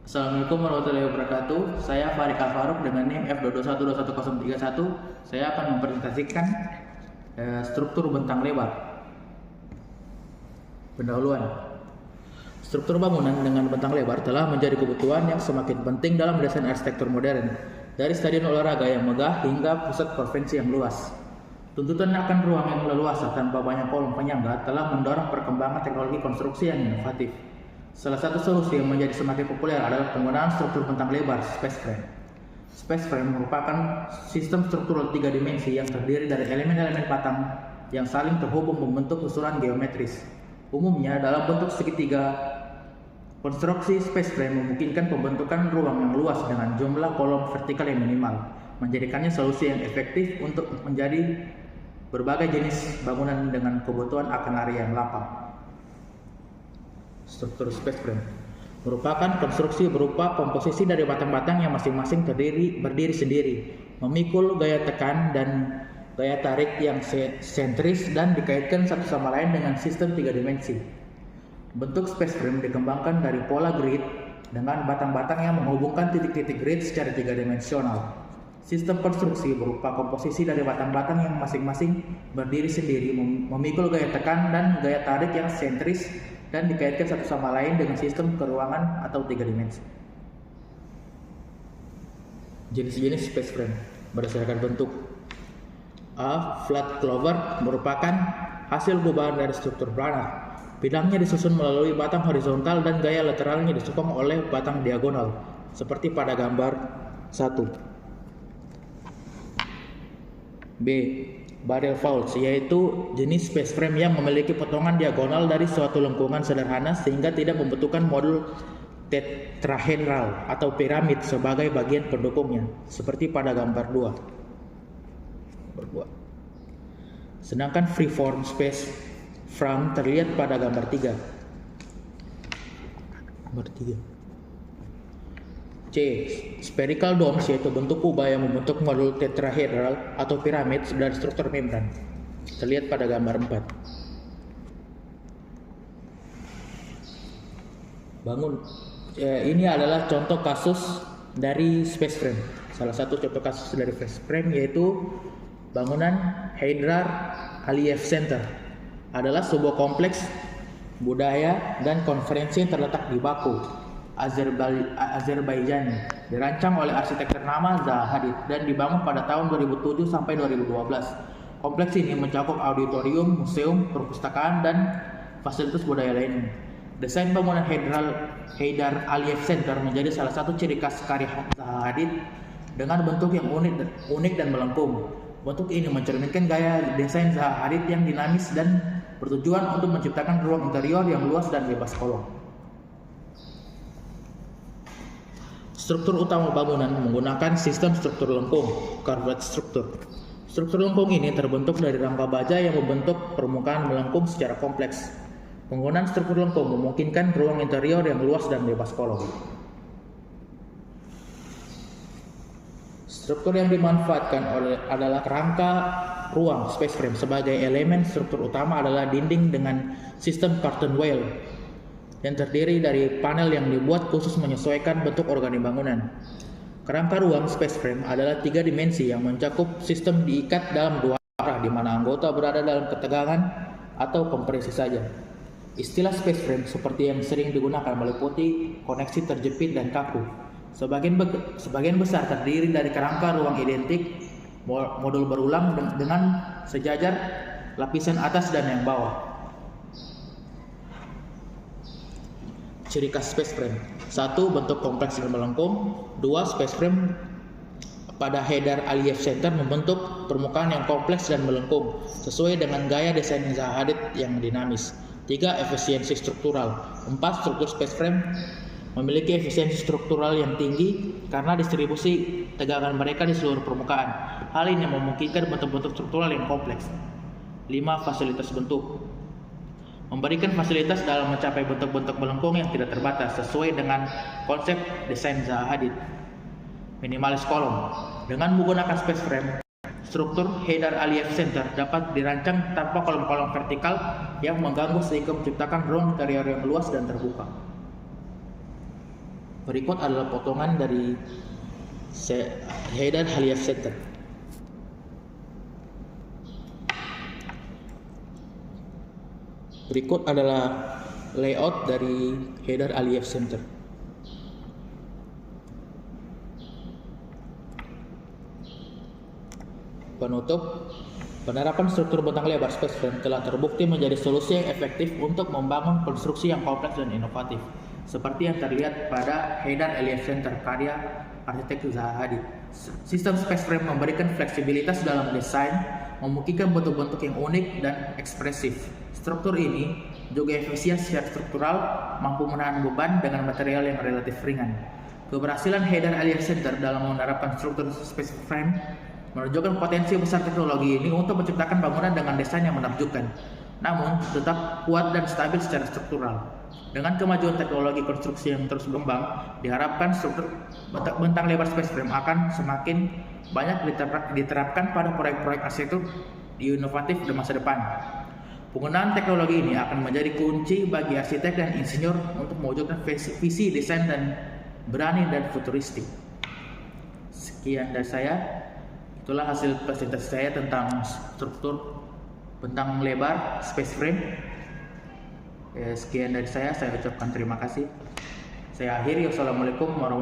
Assalamualaikum warahmatullahi wabarakatuh. Saya Farid Al-Faruq dengan NIM F2212131. Saya akan mempresentasikan struktur bentang lebar. Pendahuluan. Struktur bangunan dengan bentang lebar telah menjadi kebutuhan yang semakin penting dalam desain arsitektur modern, dari stadion olahraga yang megah hingga pusat konvensi yang luas. Tuntutan akan ruang yang leluasa tanpa banyak kolom penyangga telah mendorong perkembangan teknologi konstruksi yang inovatif. Salah satu solusi yang menjadi semakin populer adalah penggunaan struktur bentang lebar space frame. Space frame merupakan sistem struktural 3 dimensi yang terdiri dari elemen-elemen batang yang saling terhubung membentuk susunan geometris. Umumnya dalam bentuk segitiga. Konstruksi space frame memungkinkan pembentukan ruang yang luas dengan jumlah kolom vertikal yang minimal, menjadikannya solusi yang efektif untuk menjadi berbagai jenis bangunan dengan kebutuhan akan area yang lapang. Struktur space frame merupakan konstruksi berupa komposisi dari batang-batang yang masing-masing berdiri sendiri, memikul gaya tekan dan gaya tarik yang sentris dan dikaitkan satu sama lain dengan sistem 3 dimensi. Bentuk space frame dikembangkan dari pola grid dengan batang-batang yang menghubungkan titik-titik grid secara 3-dimensional. Sistem konstruksi berupa komposisi dari batang-batang yang masing-masing berdiri sendiri, memikul gaya tekan dan gaya tarik yang sentris dan dikaitkan satu sama lain dengan sistem keruangan atau 3 dimensi. Jenis-jenis space frame berdasarkan bentuk. A. Flat clover merupakan hasil gubahan dari struktur planar. Bidangnya disusun melalui batang horizontal dan gaya lateralnya disokong oleh batang diagonal, seperti pada gambar 1. B. Barrel vaults, yaitu jenis space frame yang memiliki potongan diagonal dari suatu lengkungan sederhana sehingga tidak membutuhkan modul tetrahedral atau piramid sebagai bagian pendukungnya, seperti pada gambar 2. Sedangkan freeform space frame terlihat pada gambar 3. C. Spherical domes, yaitu bentuk kubah yang membentuk modul tetrahedral atau piramid dari struktur membran, terlihat pada gambar 4. Ini adalah contoh kasus dari space frame. Salah satu contoh kasus dari space frame yaitu bangunan Heydar Aliyev Center. Adalah sebuah kompleks budaya dan konferensi yang terletak di Baku, Azerbaijan, dirancang oleh arsitek ternama Zaha Hadid dan dibangun pada tahun 2007 sampai 2012. Kompleks ini mencakup auditorium, museum, perpustakaan, dan fasilitas budaya lainnya. Desain bangunan Heydar Aliyev Center menjadi salah satu ciri khas karya Zaha Hadid dengan bentuk yang unik dan melengkung. Bentuk ini mencerminkan gaya desain Zaha Hadid yang dinamis dan bertujuan untuk menciptakan ruang interior yang luas dan bebas kolom. Struktur utama bangunan menggunakan sistem struktur lengkung, curved structure. Struktur lengkung ini terbentuk dari rangka baja yang membentuk permukaan melengkung secara kompleks. Penggunaan struktur lengkung memungkinkan ruang interior yang luas dan bebas kolom. Struktur yang dimanfaatkan adalah rangka ruang space frame. Sebagai elemen struktur utama adalah dinding dengan sistem curtain wall yang terdiri dari panel yang dibuat khusus menyesuaikan bentuk organik bangunan. Kerangka ruang space frame adalah 3 dimensi yang mencakup sistem diikat dalam 2 arah di mana anggota berada dalam ketegangan atau kompresi saja. Istilah space frame seperti yang sering digunakan meliputi koneksi terjepit dan kaku. Sebagian besar terdiri dari kerangka ruang identik, modul berulang dengan sejajar lapisan atas dan yang bawah. Ciri khas space frame. 1. Bentuk kompleks dan melengkung. 2. Space frame pada Heydar Aliyev Center membentuk permukaan yang kompleks dan melengkung sesuai dengan gaya desain Zaha Hadid yang dinamis. 3. Efisiensi struktural. 4. Struktur space frame memiliki efisiensi struktural yang tinggi karena distribusi tegangan mereka di seluruh permukaan. Hal ini memungkinkan bentuk-bentuk struktural yang kompleks. 5. Fasilitas bentuk. Memberikan fasilitas dalam mencapai bentuk-bentuk melengkung yang tidak terbatas sesuai dengan konsep desain Zaha Hadid. Minimalis kolom. Dengan menggunakan space frame, struktur Heydar Aliyev Center dapat dirancang tanpa kolom-kolom vertikal yang mengganggu sehingga menciptakan ruang interior yang luas dan terbuka. Berikut adalah potongan dari Heydar Aliyev Center. Berikut adalah layout dari Heydar Aliyev Center. Penutup, penerapan struktur bentang lebar space frame telah terbukti menjadi solusi yang efektif untuk membangun konstruksi yang kompleks dan inovatif, seperti yang terlihat pada Heydar Aliyev Center karya arsitek Zaha Hadid. Sistem space frame memberikan fleksibilitas dalam desain, memungkinkan bentuk-bentuk yang unik dan ekspresif. Struktur ini juga efisien secara struktural, mampu menahan beban dengan material yang relatif ringan. Keberhasilan Heydar Aliyev Center dalam menerapkan struktur space frame menunjukkan potensi besar teknologi ini untuk menciptakan bangunan dengan desain yang menakjubkan, namun tetap kuat dan stabil secara struktural. Dengan kemajuan teknologi konstruksi yang terus berkembang, diharapkan struktur bentang lebar space frame akan semakin banyak diterapkan pada proyek-proyek arsitektur inovatif di masa depan. Penggunaan teknologi ini akan menjadi kunci bagi arsitek dan insinyur untuk mewujudkan visi desain dan berani dan futuristik. Sekian dari saya. Itulah hasil presentasi saya tentang struktur bentang lebar space frame. Sekian dari saya ucapkan terima kasih. Saya akhiri. Wassalamualaikum warahmatullahi wabarakatuh.